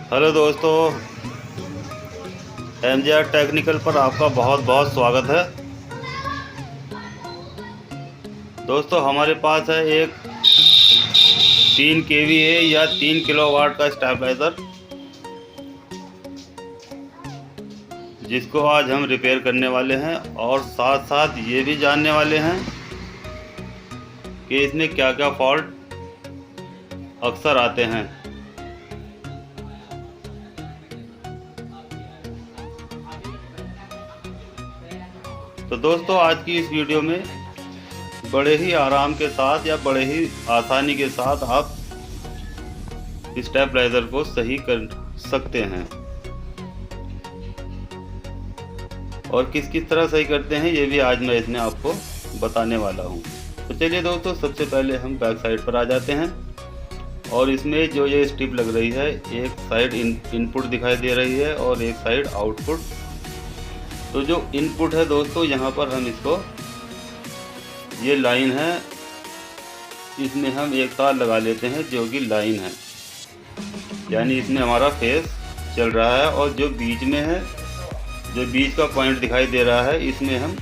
Hello दोस्तों, MJR technical पर आपका बहुत बहुत स्वागत है। दोस्तों हमारे पास है एक 3 kVA या 3 किलोवाट का स्टेबलाइज़र, जिसको आज हम रिपेयर करने वाले हैं और साथ साथ ये भी जानने वाले हैं कि इसमें क्या क्या फॉल्ट अक्सर आते हैं। तो दोस्तों आज की इस वीडियो में बड़े ही आराम के साथ या बड़े ही आसानी के साथ आप स्टेबलाइज़र को सही कर सकते हैं और किस किस तरह सही करते हैं ये भी आज मैं इसमें आपको बताने वाला हूँ। तो चलिए दोस्तों, सबसे पहले हम बैक साइड पर आ जाते हैं और इसमें जो ये स्ट्रिप लग रही है, एक साइड इनपुट दिखाई दे रही है और एक साइड आउटपुट। तो जो इनपुट है दोस्तों, यहाँ पर हम इसको, ये लाइन है, इसमें हम एक तार लगा लेते हैं जो कि लाइन है, यानी इसमें हमारा फेस चल रहा है। और जो बीच में है, जो बीच का पॉइंट दिखाई दे रहा है, इसमें हम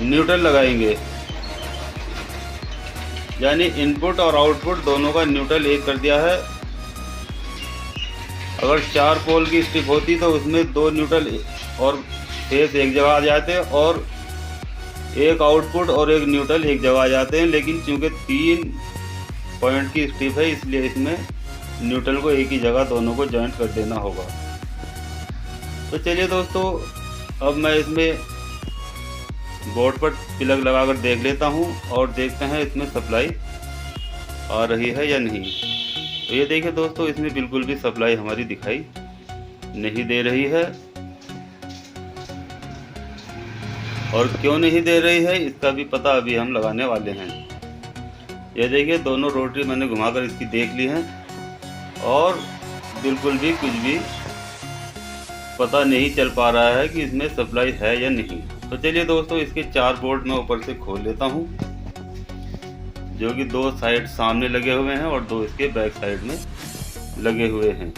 न्यूट्रल लगाएंगे, यानी इनपुट और आउटपुट दोनों का न्यूट्रल एक कर दिया है। अगर 4 पोल की स्ट्रिप होती तो उसमें 2 न्यूट्रल और फेस एक जगह आ जाते और एक आउटपुट और एक न्यूट्रल एक जगह आ जाते हैं, लेकिन चूंकि 3 पॉइंट की स्ट्रिप है इसलिए इसमें न्यूट्रल को एक ही जगह दोनों को जॉइंट कर देना होगा। तो चलिए दोस्तों, अब मैं इसमें बोर्ड पर प्लग लगाकर देख लेता हूं और देखते हैं इसमें सप्लाई आ रही है या नहीं। तो ये देखिए दोस्तों, इसमें बिल्कुल भी सप्लाई हमारी दिखाई नहीं दे रही है। और क्यों नहीं दे रही है इसका भी पता अभी हम लगाने वाले हैं। ये देखिए, दोनों रोटरी मैंने घुमाकर इसकी देख ली है और बिल्कुल भी कुछ भी पता नहीं चल पा रहा है कि इसमें सप्लाई है या नहीं। तो चलिए दोस्तों, इसके 4 बोर्ड मैं ऊपर से खोल लेता हूँ, जो कि 2 साइड सामने लगे हुए हैं और 2 इसके बैक साइड में लगे हुए हैं।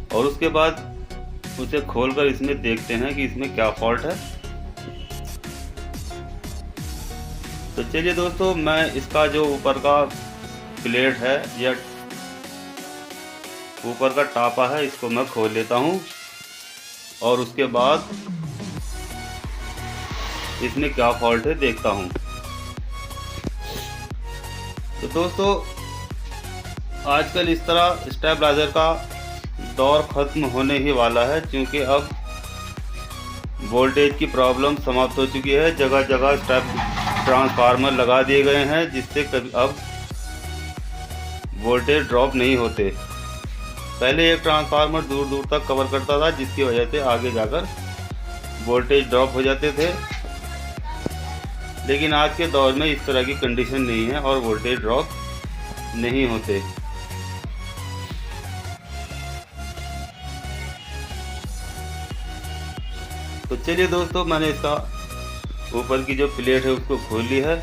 और उसके बाद उसे खोलकर इसमें देखते हैं कि इसमें क्या फॉल्ट है। तो चलिए दोस्तों, मैं इसका जो ऊपर का प्लेट है या ऊपर का टापा है, इसको मैं खोल लेता हूं और उसके बाद इसमें क्या फॉल्ट है देखता हूं। तो दोस्तों, आजकल इस तरह स्टेबलाइजर का दौर ख़त्म होने ही वाला है, क्योंकि अब वोल्टेज की प्रॉब्लम समाप्त हो चुकी है। जगह जगह स्टेप ट्रांसफार्मर लगा दिए गए हैं, जिससे कभी अब वोल्टेज ड्रॉप नहीं होते। पहले एक ट्रांसफार्मर दूर दूर तक कवर करता था, जिसकी वजह से आगे जाकर वोल्टेज ड्रॉप हो जाते थे, लेकिन आज के दौर में इस तरह की कंडीशन नहीं है और वोल्टेज ड्रॉप नहीं होते। तो चलिए दोस्तों, मैंने इसका ऊपर की जो प्लेट है उसको खोल ली है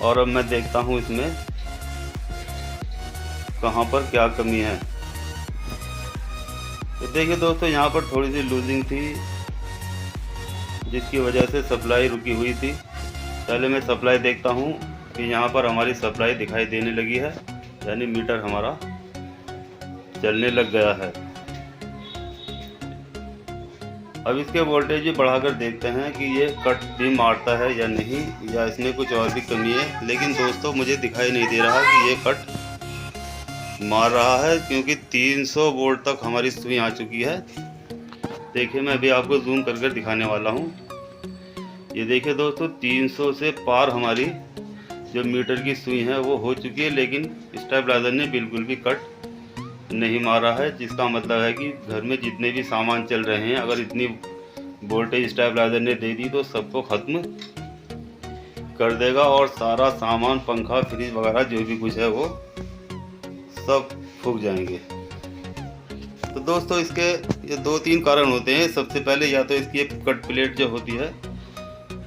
और अब मैं देखता हूँ इसमें कहाँ पर क्या कमी है। तो देखिए दोस्तों, यहाँ पर थोड़ी सी लूजिंग थी, जिसकी वजह से सप्लाई रुकी हुई थी। पहले मैं सप्लाई देखता हूँ कि यहाँ पर हमारी सप्लाई दिखाई देने लगी है, यानी मीटर हमारा चलने लग गया है। अब इसके वोल्टेज भी बढ़ाकर देखते हैं कि ये कट भी मारता है या नहीं, या इसमें कुछ और भी कमी है। लेकिन दोस्तों, मुझे दिखाई नहीं दे रहा कि ये कट मार रहा है, क्योंकि 300 वोल्ट तक हमारी सुई आ चुकी है। देखिए, मैं अभी आपको जूम कर दिखाने वाला हूँ। ये देखिए दोस्तों, 300 से पार हमारी जो मीटर की सुई है वो हो चुकी है, लेकिन स्टेबलाइजर ने बिल्कुल भी कट नहीं मारा है। जिसका मतलब है कि घर में जितने भी सामान चल रहे हैं, अगर इतनी वोल्टेज स्टेबलाइजर ने दे दी तो सबको ख़त्म कर देगा और सारा सामान, पंखा, फ्रिज वगैरह जो भी कुछ है वो सब फूक जाएंगे। तो दोस्तों, इसके ये 2-3 कारण होते हैं। सबसे पहले या तो इसकी कट प्लेट जो होती है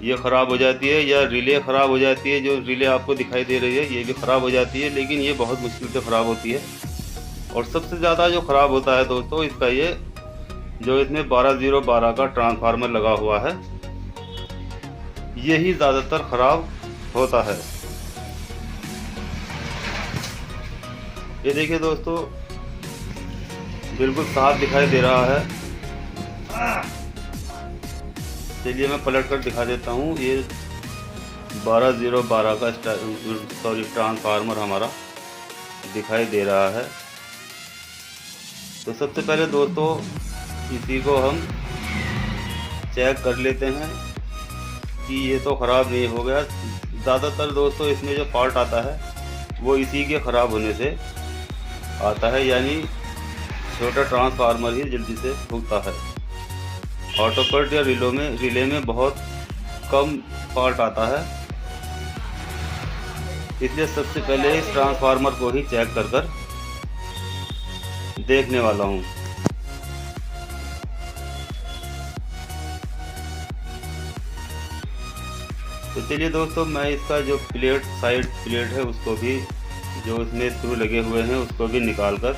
ये ख़राब हो जाती है, या रिले ख़राब हो जाती है। जो रिले आपको दिखाई दे रही है ये भी ख़राब हो जाती है, लेकिन ये बहुत मुश्किल से ख़राब होती है। और सबसे ज़्यादा जो ख़राब होता है दोस्तों इसका ये जो इसमें 12012 का ट्रांसफार्मर लगा हुआ है, यही ज़्यादातर ख़राब होता है। ये देखिए दोस्तों, बिल्कुल साफ दिखाई दे रहा है। चलिए मैं पलट कर दिखा देता हूँ। ये 12012 का ट्रांसफार्मर हमारा दिखाई दे रहा है। तो सबसे पहले दोस्तों इसी को हम चेक कर लेते हैं कि ये तो ख़राब नहीं हो गया। ज़्यादातर दोस्तों इसमें जो फॉल्ट आता है वो इसी के ख़राब होने से आता है, यानी छोटा ट्रांसफार्मर ही जल्दी से फूकता है। ऑटो कट या रिले में बहुत कम फॉल्ट आता है, इसलिए सबसे पहले इस ट्रांसफार्मर को ही चेक कर देखने वाला हूँ। तो चलिए दोस्तों, मैं इसका जो साइड प्लेट है उसको भी, जो इसमें स्क्रू लगे हुए हैं उसको भी निकाल कर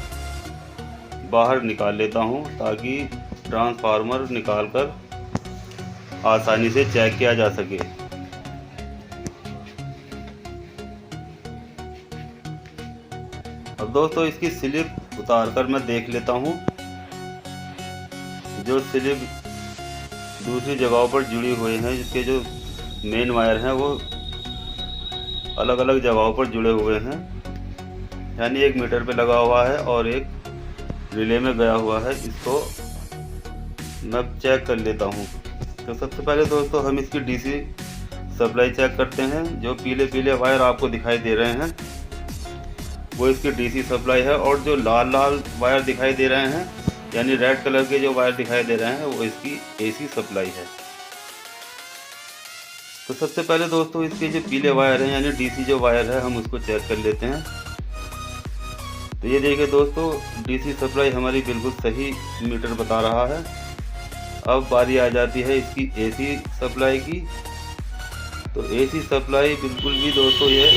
बाहर निकाल लेता हूँ, ताकि ट्रांसफार्मर निकालकर आसानी से चेक किया जा सके। अब दोस्तों इसकी स्लिप उतार कर मैं देख लेता हूँ। जो स्लिप दूसरी जगहों पर जुड़ी हुई हैं, जिसके जो मेन वायर हैं वो अलग अलग जगहों पर जुड़े हुए हैं, यानी एक मीटर पे लगा हुआ है और एक रिले में गया हुआ है। इसको मैं चेक कर लेता हूँ। तो सबसे पहले दोस्तों हम इसकी डीसी सप्लाई चेक करते हैं। जो पीले पीले वायर आपको दिखाई दे रहे हैं वो इसकी डीसी सप्लाई है, और जो लाल लाल वायर दिखाई दे रहे हैं, यानी रेड कलर के जो वायर दिखाई दे रहे हैं, वो इसकी एसी सप्लाई है। तो सबसे पहले दोस्तों इसके जो पीले वायर हैं, यानी डीसी जो वायर है, हम उसको चेक कर लेते हैं। तो ये देखिए दोस्तों, डीसी सप्लाई हमारी बिल्कुल सही मीटर बता रहा है। अब बारी आ जाती है इसकी एसी सप्लाई की। तो एसी सप्लाई बिल्कुल भी दोस्तों ये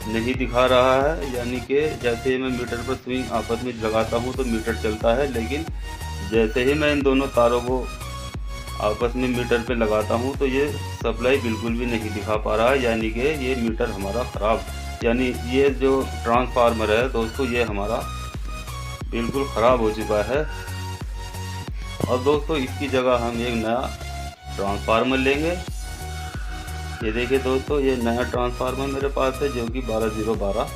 नहीं दिखा रहा है, यानी कि जैसे मैं मीटर पर स्विंग आपस में लगाता हूँ तो मीटर चलता है, लेकिन जैसे ही मैं इन दोनों तारों को आपस में मीटर पे लगाता हूँ तो ये सप्लाई बिल्कुल भी नहीं दिखा पा रहा है, यानी कि ये मीटर हमारा ख़राब, यानी ये जो ट्रांसफार्मर है दोस्तों ये हमारा बिल्कुल ख़राब हो चुका है। और दोस्तों इसकी जगह हम एक नया ट्रांसफार्मर लेंगे। ये देखिए दोस्तों, ये नया ट्रांसफार्मर मेरे पास है, जो कि 12012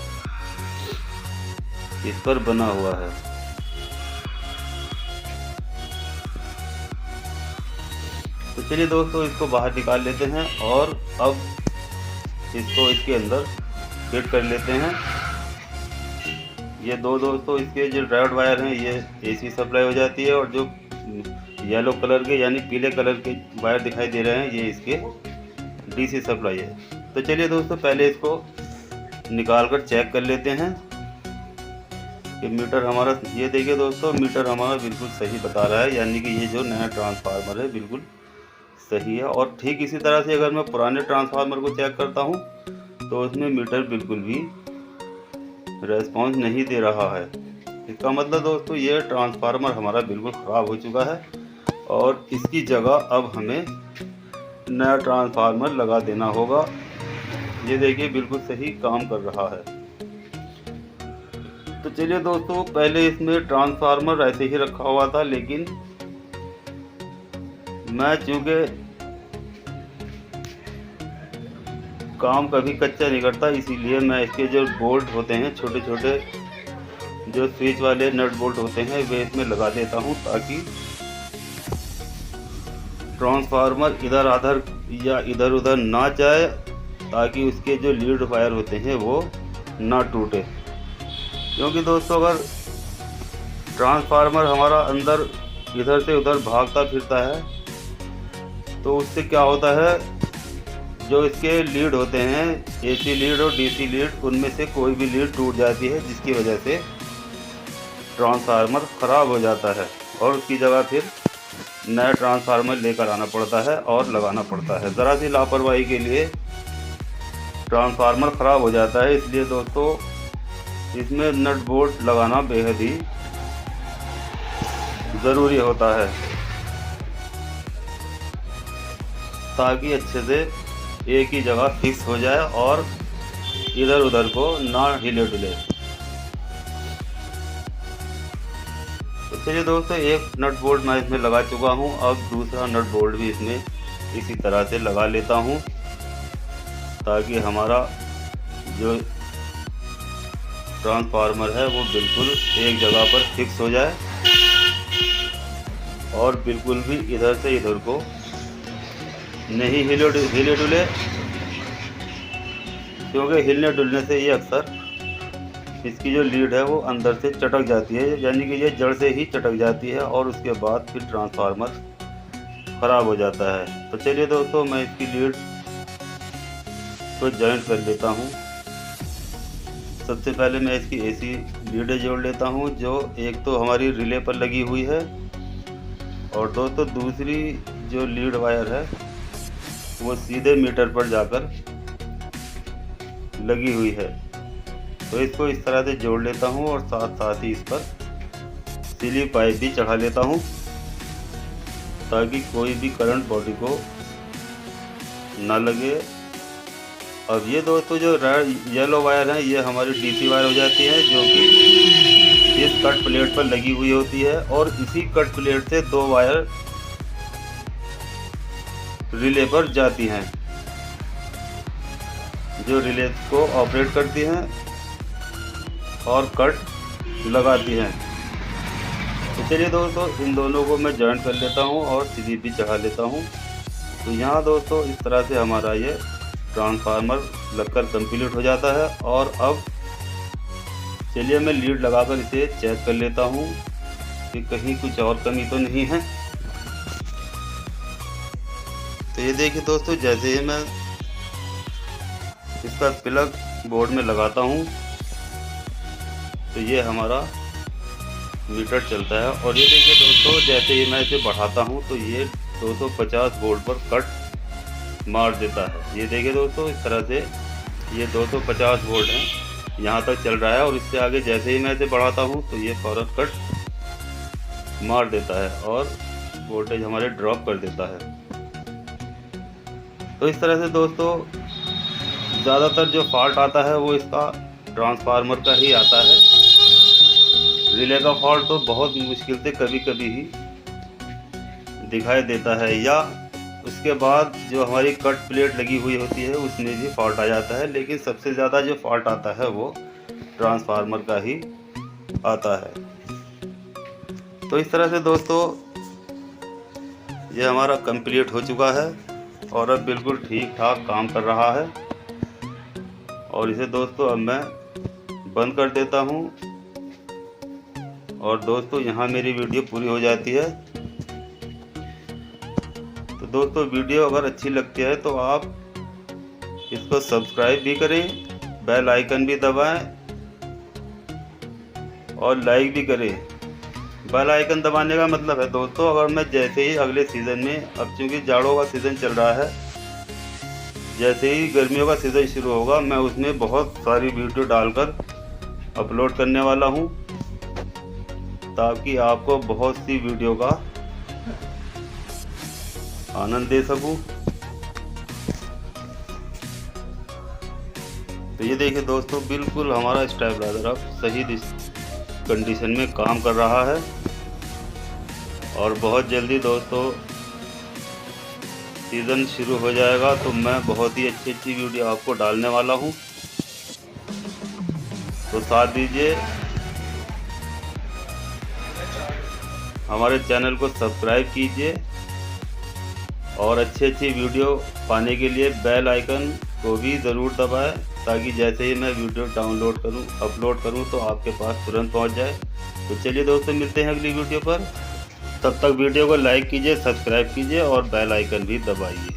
इस पर बना हुआ है। तो चलिए दोस्तों इसको बाहर निकाल लेते हैं और अब इसको इसके अंदर फिट कर लेते हैं। ये दो दोस्तों इसके जो रेड वायर हैं ये एसी सप्लाई हो जाती है, और जो येलो कलर के यानी पीले कलर के वायर दिखाई दे रहे हैं ये इसके डीसी सप्लाई है। तो चलिए दोस्तों पहले इसको निकाल कर चेक कर लेते हैं कि मीटर हमारा, ये देखिए दोस्तों मीटर हमारा बिल्कुल सही बता रहा है, यानी कि ये जो नया ट्रांसफार्मर है बिल्कुल सही है। और ठीक इसी तरह से अगर मैं पुराने ट्रांसफार्मर को चेक करता हूँ तो उसमें मीटर बिल्कुल भी रेस्पॉन्स नहीं दे रहा है। इसका मतलब दोस्तों ये ट्रांसफार्मर हमारा बिल्कुल ख़राब हो चुका है, और इसकी जगह अब हमें नया ट्रांसफार्मर लगा देना होगा। ये देखिए बिल्कुल सही काम कर रहा है। तो चलिए दोस्तों, पहले इसमें ट्रांसफार्मर ऐसे ही रखा हुआ था, लेकिन मैं चूँकि काम कभी कच्चा नहीं करता, इसीलिए मैं इसके जो बोल्ट होते हैं, छोटे छोटे जो स्विच वाले नट बोल्ट होते हैं, वे इसमें लगा देता हूँ, ताकि ट्रांसफार्मर इधर उधर ना जाए, ताकि उसके जो लीड वायर होते हैं वो ना टूटे। क्योंकि दोस्तों अगर ट्रांसफार्मर हमारा अंदर इधर से उधर भागता फिरता है तो उससे क्या होता है, जो इसके लीड होते हैं, एसी लीड और डीसी लीड, उनमें से कोई भी लीड टूट जाती है, जिसकी वजह से ट्रांसफार्मर ख़राब हो जाता है और उसकी जगह फिर नया ट्रांसफार्मर लेकर आना पड़ता है और लगाना पड़ता है। ज़रा सी लापरवाही के लिए ट्रांसफार्मर ख़राब हो जाता है। इसलिए दोस्तों इसमें नट बोल्ट लगाना बेहद ही ज़रूरी होता है, ताकि अच्छे से एक ही जगह फिक्स हो जाए और इधर उधर को ना हिले डुले। तो चलिए दोस्तों, एक नट बोल्ट मैं इसमें लगा चुका हूँ। अब दूसरा नट बोल्ट भी इसमें इसी तरह से लगा लेता हूँ, ताकि हमारा जो ट्रांसफार्मर है वो बिल्कुल एक जगह पर फिक्स हो जाए और बिल्कुल भी इधर से इधर को नहीं हिले डुले, क्योंकि हिलने डुलने से ये अक्सर इसकी जो लीड है वो अंदर से चटक जाती है, यानी कि ये जड़ से ही चटक जाती है और उसके बाद फिर ट्रांसफार्मर ख़राब हो जाता है। तो चलिए दोस्तों, मैं इसकी लीड को जॉइंट कर लेता हूँ। सबसे पहले मैं इसकी एसी लीडें जोड़ लेता हूँ, जो एक तो हमारी रिले पर लगी हुई है और दोस्तों दूसरी जो लीड वायर है वो सीधे मीटर पर जाकर लगी हुई है। तो इसको इस तरह से जोड़ लेता हूँ और साथ साथ ही इस पर सिली पाइप भी चढ़ा लेता हूँ, ताकि कोई भी करंट बॉडी को ना लगे। अब ये दोस्तों जो येलो वायर है ये हमारी डीसी वायर हो जाती है, जो कि इस कट प्लेट पर लगी हुई होती है और इसी कट प्लेट से दो वायर रिले पर जाती हैं, जो रिले को ऑपरेट करती हैं और कट लगाती हैं। तो चलिए दोस्तों, इन दोनों को मैं जॉइंट कर लेता हूं और सीधी भी चढ़ा लेता हूं। तो यहाँ दोस्तों इस तरह से हमारा ये ट्रांसफार्मर लगकर कंप्लीट हो जाता है। और अब चलिए मैं लीड लगाकर इसे चेक कर लेता हूं कि कहीं कुछ और कमी तो नहीं है। तो ये देखिए दोस्तों, जैसे ही मैं इसका प्लग बोर्ड में लगाता हूँ तो ये हमारा मीटर चलता है। और ये देखिए दोस्तों, जैसे ही मैं इसे बढ़ाता हूँ तो ये 250 वोल्ट पर कट मार देता है। ये देखिए दोस्तों, इस तरह से ये 250 वोल्ट है, यहाँ तक चल रहा है। और इससे आगे जैसे ही मैं इसे बढ़ाता हूँ तो ये फौरन कट मार देता है और वोल्टेज हमारे ड्रॉप कर देता है। तो इस तरह से दोस्तों ज़्यादातर जो फॉल्ट आता है वो इसका ट्रांसफार्मर का ही आता है। रिले का फॉल्ट तो बहुत मुश्किल से कभी कभी ही दिखाई देता है, या उसके बाद जो हमारी कट प्लेट लगी हुई होती है उसमें भी फॉल्ट आ जाता है। लेकिन सबसे ज़्यादा जो फॉल्ट आता है वो ट्रांसफार्मर का ही आता है। तो इस तरह से दोस्तों ये हमारा कंप्लीट हो चुका है और अब बिल्कुल ठीक ठाक काम कर रहा है। और इसे दोस्तों अब मैं बंद कर देता हूँ। और दोस्तों यहाँ मेरी वीडियो पूरी हो जाती है। तो दोस्तों वीडियो अगर अच्छी लगती है तो आप इसको सब्सक्राइब भी करें, बेल आइकन भी दबाएं और लाइक भी करें। बेल आइकन दबाने का मतलब है दोस्तों, अगर मैं जैसे ही अगले सीज़न में, अब चूँकि जाड़ों का सीज़न चल रहा है, जैसे ही गर्मियों का सीज़न शुरू होगा मैं उसमें बहुत सारी वीडियो डालकर अपलोड करने वाला हूं, ताकि आपको बहुत सी वीडियो का आनंद दे सकूं। तो ये देखिए दोस्तों, बिल्कुल हमारा स्टेबलाइजर अब सही कंडीशन में काम कर रहा है। और बहुत जल्दी दोस्तों सीज़न शुरू हो जाएगा तो मैं बहुत ही अच्छी अच्छी वीडियो आपको डालने वाला हूं। तो साथ दीजिए, हमारे चैनल को सब्सक्राइब कीजिए और अच्छी अच्छी वीडियो पाने के लिए बेल आइकन को भी ज़रूर दबाएं, ताकि जैसे ही मैं वीडियो अपलोड करूं तो आपके पास तुरंत पहुंच जाए। तो चलिए दोस्तों, मिलते हैं अगली वीडियो पर। तब तक वीडियो को लाइक कीजिए, सब्सक्राइब कीजिए और बेल आइकन भी दबाइए।